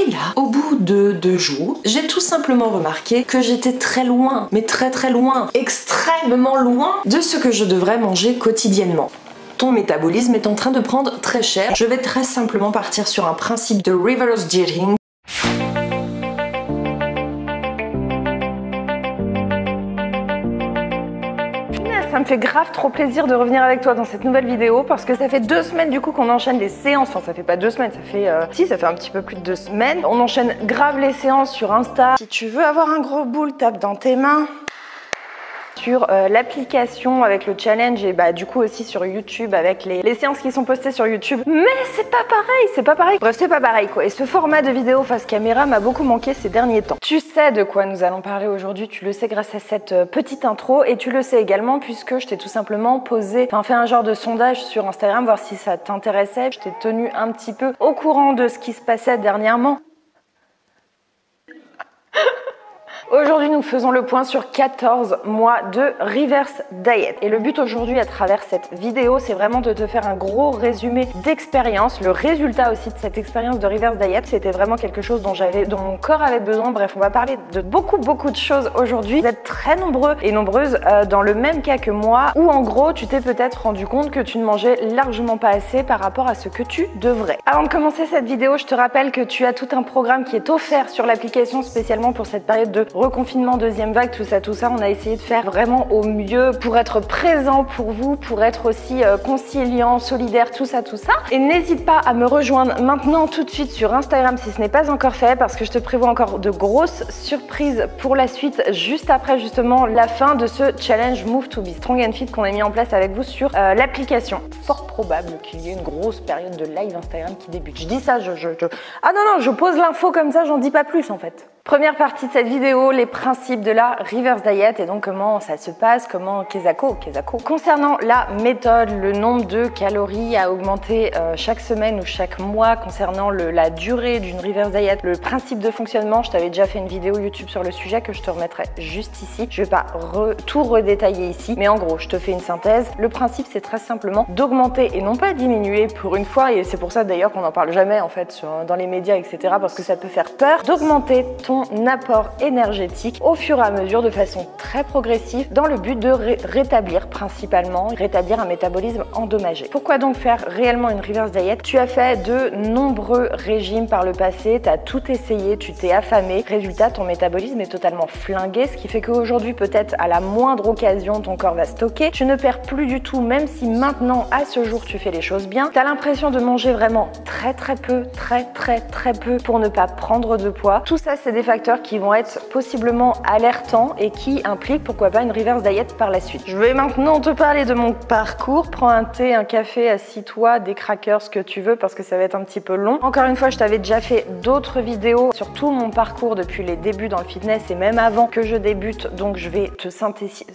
Et là, au bout de 2 jours, j'ai tout simplement remarqué que j'étais très loin, mais très loin, extrêmement loin de ce que je devrais manger quotidiennement. Ton métabolisme est en train de prendre très cher. Je vais très simplement partir sur un principe de reverse dieting. Ça me fait grave trop plaisir de revenir avec toi dans cette nouvelle vidéo parce que ça fait 2 semaines du coup qu'on enchaîne les séances. Enfin, ça fait pas 2 semaines, ça fait si, ça fait un petit peu plus de 2 semaines. On enchaîne grave les séances sur Insta. Si tu veux avoir un gros boule, tape dans tes mains. Sur l'application avec le challenge et du coup aussi sur YouTube avec les séances qui sont postées sur YouTube. Mais c'est pas pareil. Bref, c'est pas pareil quoi. Et ce format de vidéo face caméra m'a beaucoup manqué ces derniers temps. Tu sais de quoi nous allons parler aujourd'hui, tu le sais grâce à cette petite intro et tu le sais également puisque je t'ai tout simplement fait un genre de sondage sur Instagram, voir si ça t'intéressait. Je t'ai tenu un petit peu au courant de ce qui se passait dernièrement. Aujourd'hui, nous faisons le point sur 14 mois de reverse diet. Et le but aujourd'hui à travers cette vidéo, c'est vraiment de te faire un gros résumé d'expérience. Le résultat aussi de cette expérience de reverse diet, c'était vraiment quelque chose dont mon corps avait besoin. Bref, on va parler de beaucoup de choses aujourd'hui. Vous êtes très nombreux et nombreuses dans le même cas que moi, où en gros, tu t'es peut-être rendu compte que tu ne mangeais largement pas assez par rapport à ce que tu devrais. Avant de commencer cette vidéo, je te rappelle que tu as tout un programme qui est offert sur l'application spécialement pour cette période de reconfinement, deuxième vague, tout ça, on a essayé de faire vraiment au mieux pour être présent pour vous, pour être aussi conciliant, solidaire, tout ça. Et n'hésite pas à me rejoindre maintenant tout de suite sur Instagram si ce n'est pas encore fait parce que je te prévois encore de grosses surprises pour la suite, juste après justement la fin de ce challenge Move to be Strong and Fit qu'on a mis en place avec vous sur l'application. Fort probable qu'il y ait une grosse période de live Instagram qui débute. Je dis ça, ah non, je pose l'info comme ça, j'en dis pas plus en fait. Première partie de cette vidéo, les principes de la reverse diet et donc comment ça se passe, Kezako. Concernant la méthode, le nombre de calories à augmenter chaque semaine ou chaque mois, concernant la durée d'une reverse diet, le principe de fonctionnement, je t'avais déjà fait une vidéo YouTube sur le sujet que je te remettrai juste ici. Je vais pas tout redétailler ici, mais en gros, je te fais une synthèse. Le principe, c'est très simplement d'augmenter et non pas diminuer pour une fois, et c'est pour ça d'ailleurs qu'on n'en parle jamais en fait dans les médias, etc. parce que ça peut faire peur, d'augmenter ton apport énergétique au fur et à mesure de façon très progressive dans le but de rétablir un métabolisme endommagé. Pourquoi donc faire réellement une reverse diet? Tu as fait de nombreux régimes par le passé, tu as tout essayé, tu t'es affamé. Résultat, ton métabolisme est totalement flingué, ce qui fait qu'aujourd'hui peut-être à la moindre occasion ton corps va stocker. Tu ne perds plus du tout, même si maintenant à ce jour tu fais les choses bien. Tu as l'impression de manger vraiment très peu pour ne pas prendre de poids. Tout ça, c'est des facteurs qui vont être possiblement alertants et qui impliquent pourquoi pas une reverse diet par la suite. Je vais maintenant te parler de mon parcours. Prends un thé, un café, assis-toi, des crackers, ce que tu veux parce que ça va être un petit peu long. Encore une fois, je t'avais déjà fait d'autres vidéos sur tout mon parcours depuis les débuts dans le fitness et même avant que je débute, donc je vais te synthétiser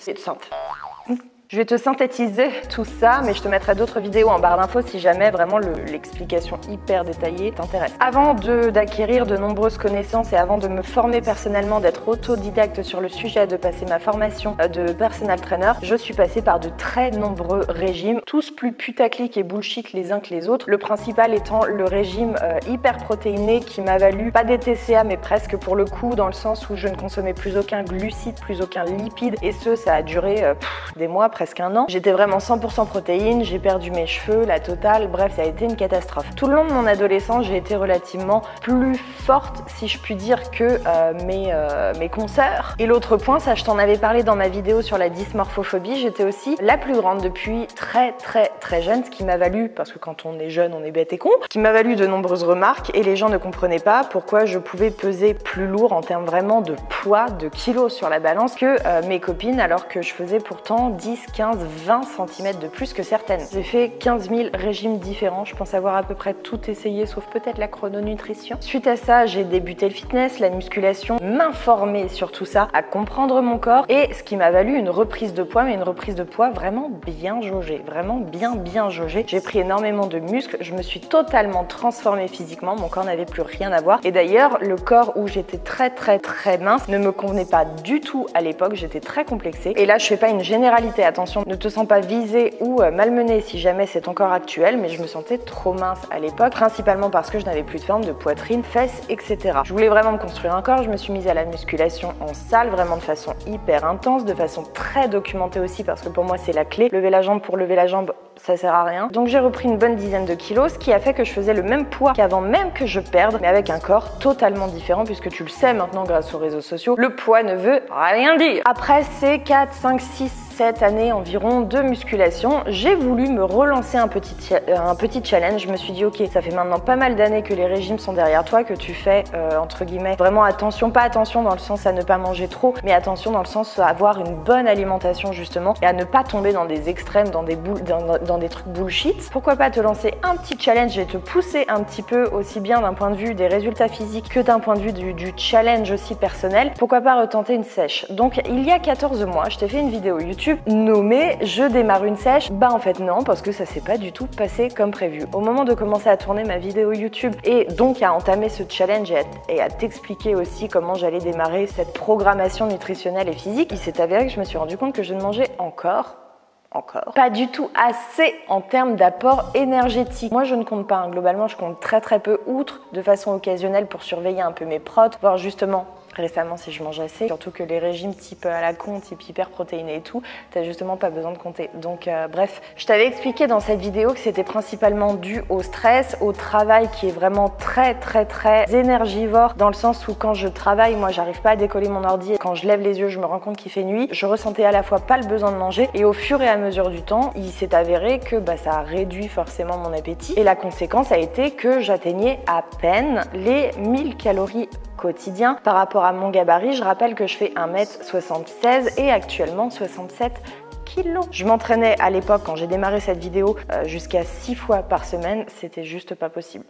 tout ça, mais je te mettrai d'autres vidéos en barre d'infos si jamais vraiment l'explication hyper détaillée t'intéresse. Avant d'acquérir de nombreuses connaissances et avant de me former personnellement, d'être autodidacte sur le sujet, de passer ma formation de personal trainer, je suis passée par de très nombreux régimes, tous plus putaclic et bullshit les uns que les autres. Le principal étant le régime hyper protéiné qui m'a valu pas des TCA mais presque pour le coup, dans le sens où je ne consommais plus aucun glucide, plus aucun lipide, et ça a duré des mois, presque un an. J'étais vraiment 100% protéines, j'ai perdu mes cheveux, la totale, bref, ça a été une catastrophe. Tout le long de mon adolescence, j'ai été relativement plus forte, si je puis dire, que mes consoeurs. Et l'autre point, ça je t'en avais parlé dans ma vidéo sur la dysmorphophobie, j'étais aussi la plus grande depuis très jeune, ce qui m'a valu, parce que quand on est jeune, on est bête et con, qui m'a valu de nombreuses remarques et les gens ne comprenaient pas pourquoi je pouvais peser plus lourd en termes vraiment de poids, de kilos sur la balance que mes copines, alors que je faisais pourtant 10, 15, 20 cm de plus que certaines. J'ai fait 15 000 régimes différents, je pense avoir à peu près tout essayé sauf peut-être la chrononutrition. Suite à ça, j'ai débuté le fitness, la musculation, m'informer sur tout ça, à comprendre mon corps et ce qui m'a valu une reprise de poids, mais une reprise de poids vraiment bien jaugée, vraiment bien jaugée. J'ai pris énormément de muscles, je me suis totalement transformée physiquement, mon corps n'avait plus rien à voir et d'ailleurs le corps où j'étais très mince ne me convenait pas du tout à l'époque, j'étais très complexée et là je fais pas une généralité, attention, attention, ne te sens pas visée ou malmenée si jamais c'est ton corps actuel, mais je me sentais trop mince à l'époque, principalement parce que je n'avais plus de forme de poitrine, fesses, etc. Je voulais vraiment me construire un corps, je me suis mise à la musculation en salle, vraiment de façon hyper intense, de façon très documentée aussi, parce que pour moi c'est la clé. Lever la jambe pour lever la jambe, ça sert à rien. Donc j'ai repris une bonne dizaine de kilos, ce qui a fait que je faisais le même poids qu'avant même que je perde, mais avec un corps totalement différent, puisque tu le sais maintenant grâce aux réseaux sociaux, le poids ne veut rien dire. Après ces 4, 5, 6, 7 années environ de musculation, j'ai voulu me relancer un petit challenge. Je me suis dit ok, ça fait maintenant pas mal d'années que les régimes sont derrière toi, que tu fais entre guillemets vraiment attention, pas attention dans le sens à ne pas manger trop, mais attention dans le sens à avoir une bonne alimentation justement et à ne pas tomber dans des extrêmes, dans des trucs bullshit. Pourquoi pas te lancer un petit challenge et te pousser un petit peu aussi bien d'un point de vue des résultats physiques que d'un point de vue du challenge aussi personnel. Pourquoi pas retenter une sèche. Donc il y a 14 mois, je t'ai fait une vidéo YouTube nommée je démarre une sèche. Bah en fait non, parce que ça s'est pas du tout passé comme prévu. Au moment de commencer à tourner ma vidéo YouTube et donc à entamer ce challenge et à t'expliquer aussi comment j'allais démarrer cette programmation nutritionnelle et physique, il s'est avéré que je me suis rendu compte que je ne mangeais encore pas du tout assez en termes d'apport énergétique. Moi je ne compte pas, hein. Globalement je compte très peu, outre de façon occasionnelle pour surveiller un peu mes protes, voir justement récemment si je mange assez, surtout que les régimes type à la con, type hyper protéiné et tout, t'as justement pas besoin de compter. Donc bref, je t'avais expliqué dans cette vidéo que c'était principalement dû au stress, au travail qui est vraiment très énergivore, dans le sens où quand je travaille, moi j'arrive pas à décoller mon ordi et quand je lève les yeux je me rends compte qu'il fait nuit. Je ressentais à la fois pas le besoin de manger et au fur et à mesure du temps, il s'est avéré que ça a réduit forcément mon appétit et la conséquence a été que j'atteignais à peine les 1000 calories quotidien par rapport à mon gabarit. Je rappelle que je fais 1m76 et actuellement 67 kilos. Je m'entraînais à l'époque quand j'ai démarré cette vidéo jusqu'à 6 fois par semaine, c'était juste pas possible.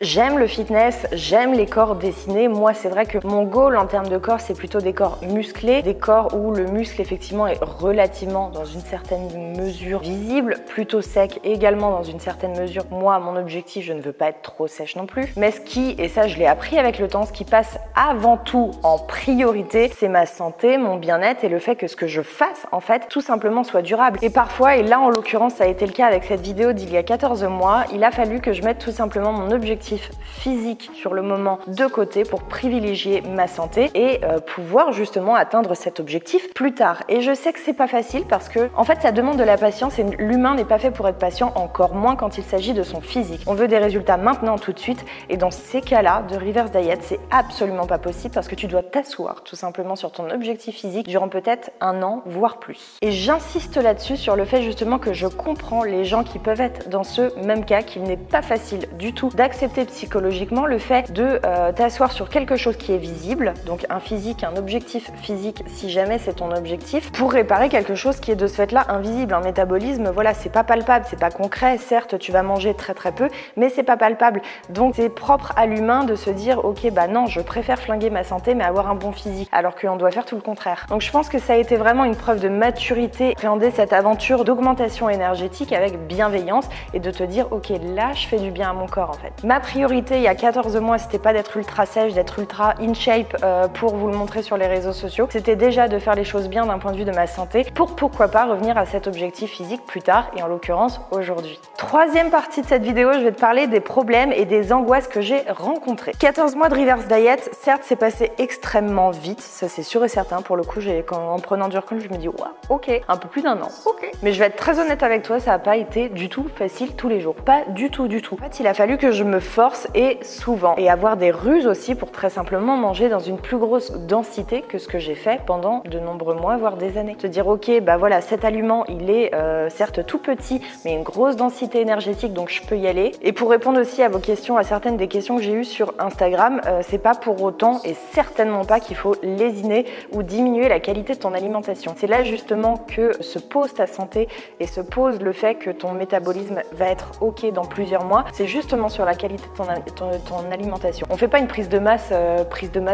J'aime le fitness, j'aime les corps dessinés. Moi, c'est vrai que mon goal en termes de corps, c'est plutôt des corps musclés, des corps où le muscle effectivement est relativement dans une certaine mesure visible, plutôt sec également dans une certaine mesure. Moi, mon objectif, je ne veux pas être trop sèche non plus. Mais ce qui, et ça je l'ai appris avec le temps, ce qui passe avant tout en priorité, c'est ma santé, mon bien-être et le fait que ce que je fasse, en fait, tout simplement soit durable. Et parfois, et là en l'occurrence, ça a été le cas avec cette vidéo d'il y a 14 mois, il a fallu que je mette tout simplement mon objectif physique sur le moment de côté pour privilégier ma santé et pouvoir justement atteindre cet objectif plus tard. Et je sais que c'est pas facile parce que en fait ça demande de la patience et l'humain n'est pas fait pour être patient, encore moins quand il s'agit de son physique. On veut des résultats maintenant tout de suite et dans ces cas-là de reverse diet c'est absolument pas possible parce que tu dois t'asseoir tout simplement sur ton objectif physique durant peut-être 1 an voire plus. Et j'insiste là-dessus sur le fait justement que je comprends les gens qui peuvent être dans ce même cas, qu'il n'est pas facile du tout d'accepter psychologiquement le fait de t'asseoir sur quelque chose qui est visible, donc un physique, un objectif physique si jamais c'est ton objectif, pour réparer quelque chose qui est de ce fait-là invisible. Un métabolisme, voilà, c'est pas palpable, c'est pas concret, certes tu vas manger très peu, mais c'est pas palpable. Donc c'est propre à l'humain de se dire ok bah non, je préfère flinguer ma santé mais avoir un bon physique, alors qu'on doit faire tout le contraire. Donc je pense que ça a été vraiment une preuve de maturité, appréhender cette aventure d'augmentation énergétique avec bienveillance et de te dire ok là je fais du bien à mon corps en fait. Ma priorité il y a 14 mois, c'était pas d'être ultra sèche, d'être ultra in shape pour vous le montrer sur les réseaux sociaux. C'était déjà de faire les choses bien d'un point de vue de ma santé pour pourquoi pas revenir à cet objectif physique plus tard et en l'occurrence aujourd'hui. Troisième partie de cette vidéo, je vais te parler des problèmes et des angoisses que j'ai rencontrées. 14 mois de reverse diet, certes c'est passé extrêmement vite, ça c'est sûr et certain. Pour le coup, en prenant du recul, je me dis waouh, ok, un peu plus d'1 an, ok. Mais je vais être très honnête avec toi, ça n'a pas été du tout facile tous les jours, pas du tout. En fait, il a fallu que je me force et souvent et avoir des ruses aussi pour très simplement manger dans une plus grosse densité que ce que j'ai fait pendant de nombreux mois voire des années. Se dire ok bah voilà, cet aliment il est certes tout petit mais une grosse densité énergétique donc je peux y aller. Et pour répondre aussi à vos questions, à certaines des questions que j'ai eues sur Instagram, c'est pas pour autant et certainement pas qu'il faut lésiner ou diminuer la qualité de ton alimentation. C'est là justement que se pose ta santé et se pose le fait que ton métabolisme va être ok dans plusieurs mois. C'est justement sur sur la qualité de ton alimentation. On fait pas une prise de masse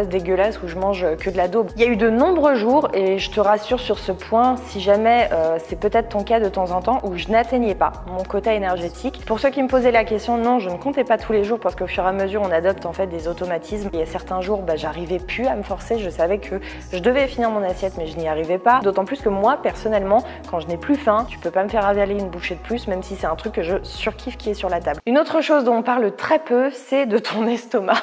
dégueulasse où je mange que de la daube. Il y a eu de nombreux jours, et je te rassure sur ce point, si jamais c'est peut-être ton cas de temps en temps, où je n'atteignais pas mon quota énergétique. Pour ceux qui me posaient la question, non, je ne comptais pas tous les jours parce qu'au fur et à mesure on adopte en fait des automatismes. Il y a certains jours, j'arrivais plus à me forcer, je savais que je devais finir mon assiette mais je n'y arrivais pas. D'autant plus que moi personnellement, quand je n'ai plus faim, tu peux pas me faire avaler une bouchée de plus, même si c'est un truc que je surkiffe qui est sur la table. Une autre chose dont on parle très peu, c'est de ton estomac.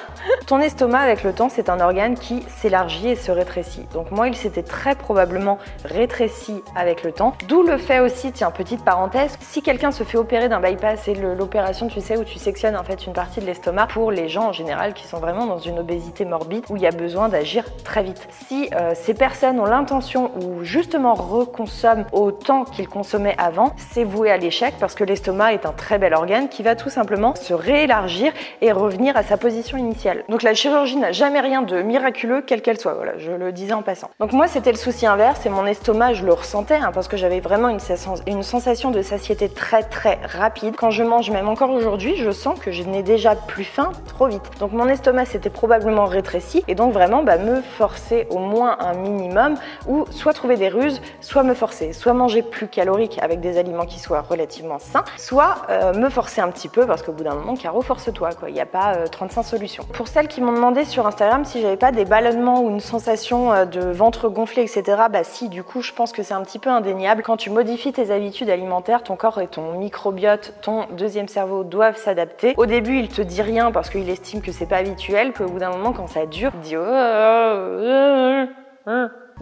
Ton estomac avec le temps, c'est un organe qui s'élargit et se rétrécit. Donc moi, il s'était très probablement rétréci avec le temps. D'où le fait aussi, tiens, petite parenthèse, si quelqu'un se fait opérer d'un bypass, c'est l'opération, tu sais, où tu sectionnes en fait une partie de l'estomac pour les gens en général qui sont vraiment dans une obésité morbide où il y a besoin d'agir très vite. Si ces personnes ont l'intention ou justement reconsomment autant qu'ils consommaient avant, c'est voué à l'échec parce que l'estomac est un très bel organe qui va tout simplement se réélargir et revenir à sa position initiale. Donc la chirurgie n'a jamais rien de miraculeux, quelle qu'elle soit, voilà, je le disais en passant. Donc moi c'était le souci inverse et mon estomac je le ressentais parce que j'avais vraiment une sensation de satiété très rapide. Quand je mange, même encore aujourd'hui, je sens que je n'ai déjà plus faim trop vite. Donc mon estomac s'était probablement rétréci et donc vraiment me forcer au moins un minimum ou soit trouver des ruses, soit me forcer, soit manger plus calorique avec des aliments qui soient relativement sains, soit me forcer un petit peu parce qu'au bout d'un moment, Caro, force-toi, quoi. Il n'y a pas 35 solutions. Pour celles qui m'ont demandé sur Instagram si j'avais pas des ballonnements ou une sensation de ventre gonflé, etc. Si, du coup, je pense que c'est un petit peu indéniable. Quand tu modifies tes habitudes alimentaires, ton corps et ton microbiote, ton deuxième cerveau doivent s'adapter. Au début, il te dit rien parce qu'il estime que c'est pas habituel, puis au bout d'un moment, quand ça dure, il dit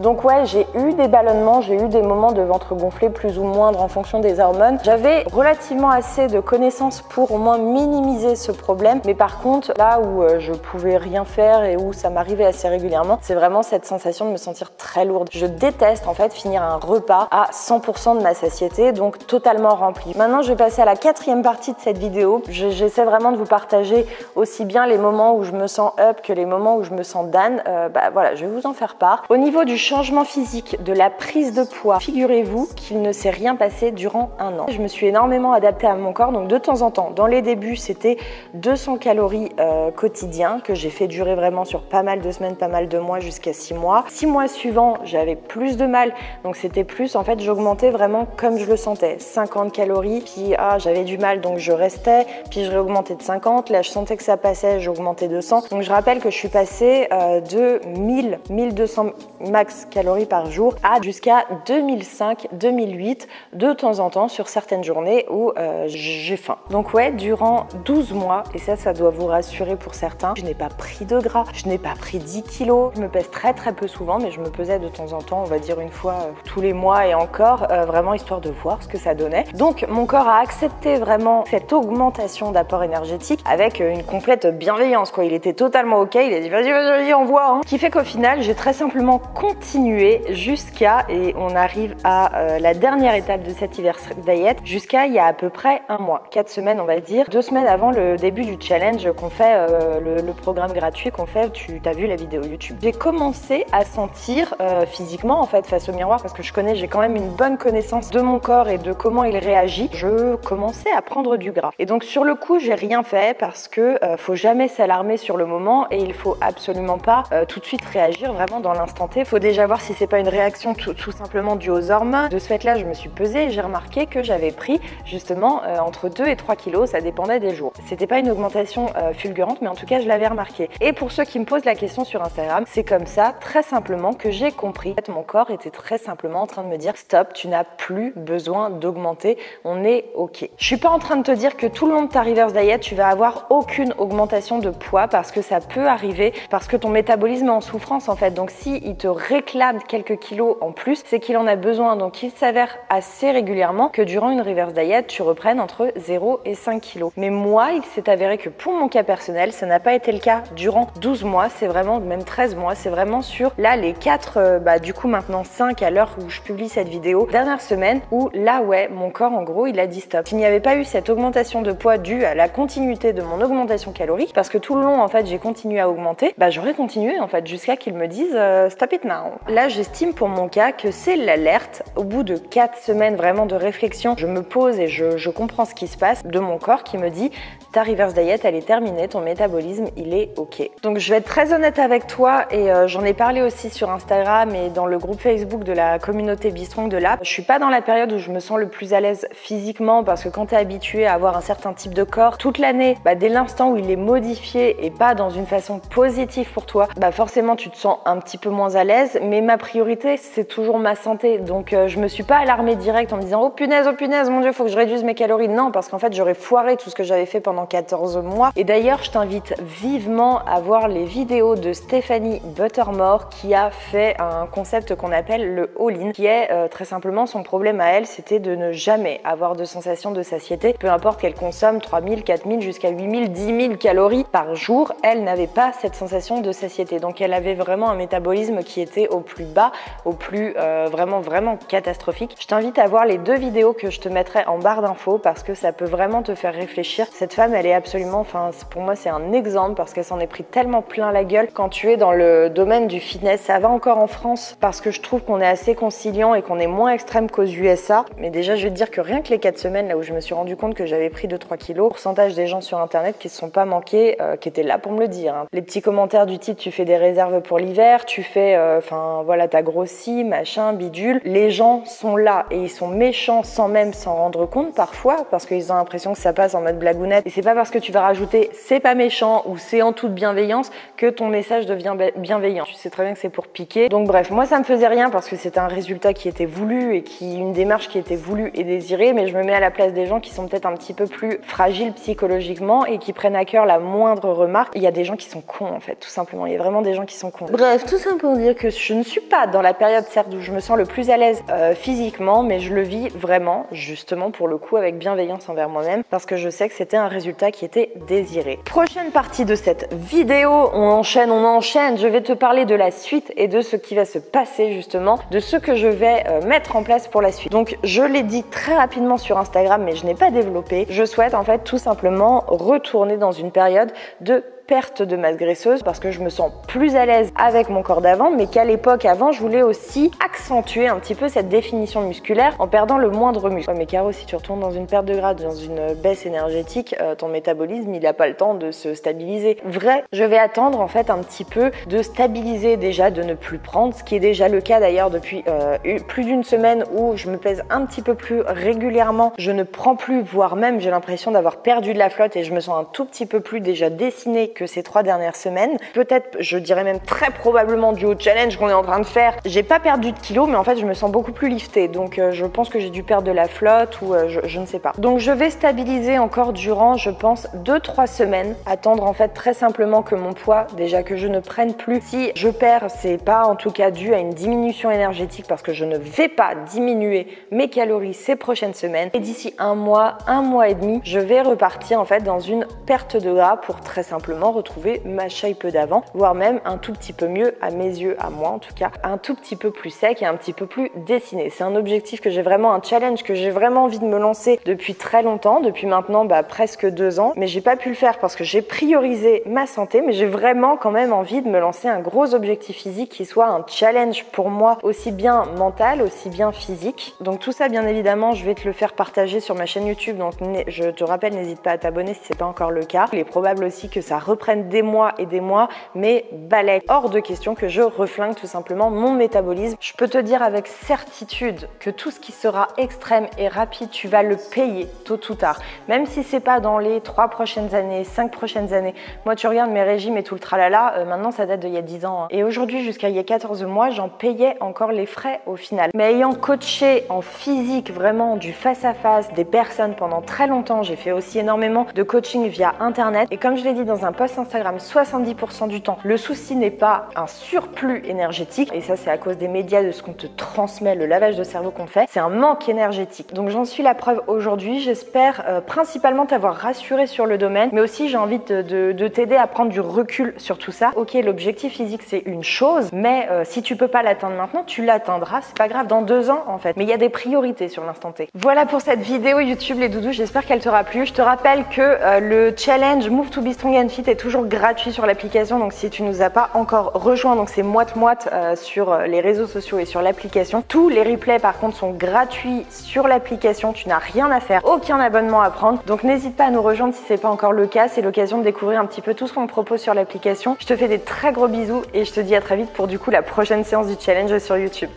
Donc ouais, j'ai eu des ballonnements, j'ai eu des moments de ventre gonflé plus ou moindres en fonction des hormones. J'avais relativement assez de connaissances pour au moins minimiser ce problème, mais par contre, là où je pouvais rien faire et où ça m'arrivait assez régulièrement, c'est vraiment cette sensation de me sentir très lourde. Je déteste en fait finir un repas à 100% de ma satiété, donc totalement rempli. Maintenant, je vais passer à la quatrième partie de cette vidéo. J'essaie vraiment de vous partager aussi bien les moments où je me sens up que les moments où je me sens down. Voilà, je vais vous en faire part. Au niveau du changement physique, de la prise de poids, figurez-vous qu'il ne s'est rien passé durant un an. Je me suis énormément adaptée à mon corps, donc de temps en temps, dans les débuts, c'était 200 calories quotidien que j'ai fait durer vraiment sur pas mal de semaines, pas mal de mois, jusqu'à 6 mois. 6 mois suivants, j'avais plus de mal, donc c'était plus, en fait, j'augmentais vraiment comme je le sentais. 50 calories, puis j'avais du mal, donc je restais, puis je réaugmentais de 50, là je sentais que ça passait, j'augmentais de 100. Donc je rappelle que je suis passée de 1200 max calories par jour à jusqu'à 2005, 2008 de temps en temps sur certaines journées où j'ai faim. Donc ouais, durant 12 mois, et ça doit vous rassurer pour certains, je n'ai pas pris de gras, je n'ai pas pris 10 kilos. Je me pèse très peu souvent, mais je me pesais de temps en temps, on va dire une fois tous les mois et encore, vraiment histoire de voir ce que ça donnait. Donc mon corps a accepté vraiment cette augmentation d'apport énergétique avec une complète bienveillance, quoi. Il était totalement ok, il a dit vas-y, envoie, qui fait qu'au final, j'ai très simplement continué jusqu'à, et on arrive à la dernière étape de cette Reverse Diet, jusqu'à il y a à peu près un mois, 4 semaines on va dire, 2 semaines avant le début du challenge qu'on fait, le programme gratuit qu'on fait, tu as vu la vidéo YouTube. J'ai commencé à sentir physiquement en fait face au miroir, parce que j'ai quand même une bonne connaissance de mon corps et de comment il réagit, je commençais à prendre du gras. Et donc sur le coup, j'ai rien fait parce que faut jamais s'alarmer sur le moment et il faut absolument pas tout de suite réagir vraiment dans l'instant T. Faut déjà voir si c'est pas une réaction tout simplement due aux hormones. De ce fait-là, je me suis pesée et j'ai remarqué que j'avais pris justement entre 2 et 3 kilos, ça dépendait des jours. C'était pas une augmentation fulgurante, mais en tout cas, je l'avais remarqué. Et pour ceux qui me posent la question sur Instagram, c'est comme ça, très simplement, que j'ai compris. En fait, mon corps était très simplement en train de me dire stop, tu n'as plus besoin d'augmenter, on est ok. Je suis pas en train de te dire que tout le long de ta Reverse Diet, tu vas avoir aucune augmentation de poids, parce que ça peut arriver, parce que ton métabolisme est en souffrance en fait. Donc si il te réclame quelques kilos en plus, c'est qu'il en a besoin. Donc il s'avère assez régulièrement que durant une Reverse Diet, tu reprennes entre 0 et 5 kilos. Mais moi, il s'est avéré que pour mon cas personnel, ça n'a pas été le cas durant 12 mois, c'est vraiment, même 13 mois, c'est vraiment sur là les 4, du coup maintenant 5 à l'heure où je publie cette vidéo, dernière semaine, où là ouais, mon corps en gros, il a dit stop. S'il n'y avait pas eu cette augmentation de poids due à la continuité de mon augmentation calorique, parce que tout le long en fait j'ai continué à augmenter, j'aurais continué en fait jusqu'à qu'ils me disent stop it now. Là j'estime pour mon cas que c'est l'alerte. Au bout de 4 semaines vraiment de réflexion, je me pose et je comprends ce qui se passe de mon corps qui me dit ta reverse diet, elle est terminée, ton métabolisme, il est ok. Donc je vais être très honnête avec toi et j'en ai parlé aussi sur Instagram et dans le groupe Facebook de la communauté Be-Strong de l'app. Je suis pas dans la période où je me sens le plus à l'aise physiquement parce que quand tu es habitué à avoir un certain type de corps toute l'année, dès l'instant où il est modifié et pas dans une façon positive pour toi, forcément tu te sens un petit peu moins à l'aise, mais ma priorité c'est toujours ma santé. Donc je me suis pas alarmée direct en me disant oh punaise, mon dieu, faut que je réduise mes calories. Non, parce qu'en fait j'aurais foiré tout ce que j'avais fait pendant 14 mois. Et d'ailleurs je t'invite vivement à voir les vidéos de Stephanie Buttermore qui a fait un concept qu'on appelle le all-in, qui est très simplement son problème à elle, c'était de ne jamais avoir de sensation de satiété, peu importe qu'elle consomme 3000, 4000 jusqu'à 8000, 10 000 calories par jour, elle n'avait pas cette sensation de satiété. Donc elle avait vraiment un métabolisme qui était au plus bas, au plus vraiment catastrophique. Je t'invite à voir les deux vidéos que je te mettrai en barre d'infos parce que ça peut vraiment te faire réfléchir. Cette femme, elle est absolument, pour moi c'est un exemple parce qu'elle s'en est pris tellement plein la gueule. Quand tu es dans le domaine du fitness, ça va encore en France parce que je trouve qu'on est assez conciliant et qu'on est moins extrême qu'aux USA. Mais déjà, je vais te dire que rien que les 4 semaines là où je me suis rendu compte que j'avais pris 2-3 kilos, pourcentage des gens sur internet qui se sont pas manqués, qui étaient là pour me le dire. Les petits commentaires du type tu fais des réserves pour l'hiver, tu fais, voilà, t'as grossi, machin, bidule. Les gens sont là et ils sont méchants sans même s'en rendre compte parfois parce qu'ils ont l'impression que ça passe en mode blagounette. Et c'est pas parce que tu vas rajouter c'est pas méchant ou c'est en toute bienveillance que ton message devient bienveillant. Tu sais très bien que c'est pour piquer. Donc bref, moi ça me faisait rien parce que c'était un résultat qui était voulu et une démarche qui était voulue et désirée, mais je me mets à la place des gens qui sont peut-être un petit peu plus fragiles psychologiquement et qui prennent à cœur la moindre remarque. Il y a des gens qui sont cons en fait, tout simplement. Il y a vraiment des gens qui sont cons. Bref, tout ça pour dire que je ne suis pas dans la période certes où je me sens le plus à l'aise physiquement, mais je le vis vraiment, justement pour le coup, avec bienveillance envers moi-même parce que je sais que c'était un résultat qui était désiré. Prochaine partie de cette vidéo, on enchaîne. Je vais te parler de la suite et de ce qui va se passer justement, de ce que je vais mettre en place pour la suite. Donc je l'ai dit très rapidement sur Instagram, mais je n'ai pas développé. Je souhaite en fait tout simplement retourner dans une période de perte de masse graisseuse parce que je me sens plus à l'aise avec mon corps d'avant, mais qu'à l'époque avant je voulais aussi accentuer un petit peu cette définition musculaire en perdant le moindre muscle. Ouais, mais Caro, si tu retournes dans une perte de gras, dans une baisse énergétique, ton métabolisme il n'a pas le temps de se stabiliser. Vrai, je vais attendre en fait un petit peu de stabiliser déjà, de ne plus prendre, ce qui est déjà le cas d'ailleurs depuis plus d'une semaine où je me pèse un petit peu plus régulièrement, je ne prends plus, voire même j'ai l'impression d'avoir perdu de la flotte et je me sens un tout petit peu plus déjà dessinée que ces 3 dernières semaines. Peut-être, je dirais même très probablement dû au challenge qu'on est en train de faire. J'ai pas perdu de kilos, mais en fait, je me sens beaucoup plus liftée. Donc, je pense que j'ai dû perdre de la flotte ou je ne sais pas. Donc, je vais stabiliser encore durant, je pense, 2-3 semaines. Attendre en fait très simplement que mon poids, déjà que je ne prenne plus. Si je perds, c'est pas en tout cas dû à une diminution énergétique parce que je ne vais pas diminuer mes calories ces prochaines semaines. Et d'ici un mois et demi, je vais repartir en fait dans une perte de gras pour très simplement retrouver ma shape d'avant, voire même un tout petit peu mieux à mes yeux, à moi en tout cas, un tout petit peu plus sec et un petit peu plus dessiné. C'est un objectif que j'ai vraiment, un challenge que j'ai vraiment envie de me lancer depuis très longtemps, depuis maintenant presque 2 ans, mais j'ai pas pu le faire parce que j'ai priorisé ma santé, mais j'ai vraiment quand même envie de me lancer un gros objectif physique qui soit un challenge pour moi, aussi bien mental, aussi bien physique. Donc tout ça, bien évidemment, je vais te le faire partager sur ma chaîne YouTube, donc je te rappelle, n'hésite pas à t'abonner si c'est pas encore le cas. Il est probable aussi que ça reprenne des mois et des mois, mais balèque, hors de question que je reflingue tout simplement mon métabolisme. Je peux te dire avec certitude que tout ce qui sera extrême et rapide, tu vas le payer tôt ou tard. Même si c'est pas dans les 3 prochaines années, 5 prochaines années. Moi, tu regardes mes régimes et tout le tralala, maintenant ça date d'il y a 10 ans. Hein. Et aujourd'hui, jusqu'à il y a 14 mois, j'en payais encore les frais au final. Mais ayant coaché en physique, vraiment du face-à-face, des personnes pendant très longtemps, j'ai fait aussi énormément de coaching via internet. Et comme je l'ai dit dans un post Instagram, 70% du temps, le souci n'est pas un surplus énergétique, et ça c'est à cause des médias, de ce qu'on te transmet, le lavage de cerveau qu'on fait, c'est un manque énergétique. Donc j'en suis la preuve aujourd'hui. J'espère principalement t'avoir rassuré sur le domaine, mais aussi j'ai envie de t'aider à prendre du recul sur tout ça. Ok, l'objectif physique c'est une chose, mais si tu peux pas l'atteindre maintenant, tu l'atteindras, c'est pas grave, dans 2 ans en fait. Mais il y a des priorités sur l'instant T. Voilà pour cette vidéo YouTube les doudous, j'espère qu'elle t'aura plu. Je te rappelle que le challenge Move to Be Strong and Fit est est toujours gratuit sur l'application, donc si tu nous as pas encore rejoint, donc c'est moite-moite sur les réseaux sociaux et sur l'application. Tous les replays par contre sont gratuits sur l'application, tu n'as rien à faire, aucun abonnement à prendre, donc n'hésite pas à nous rejoindre si c'est pas encore le cas. C'est l'occasion de découvrir un petit peu tout ce qu'on propose sur l'application. Je te fais des très gros bisous et je te dis à très vite pour du coup la prochaine séance du challenge sur YouTube.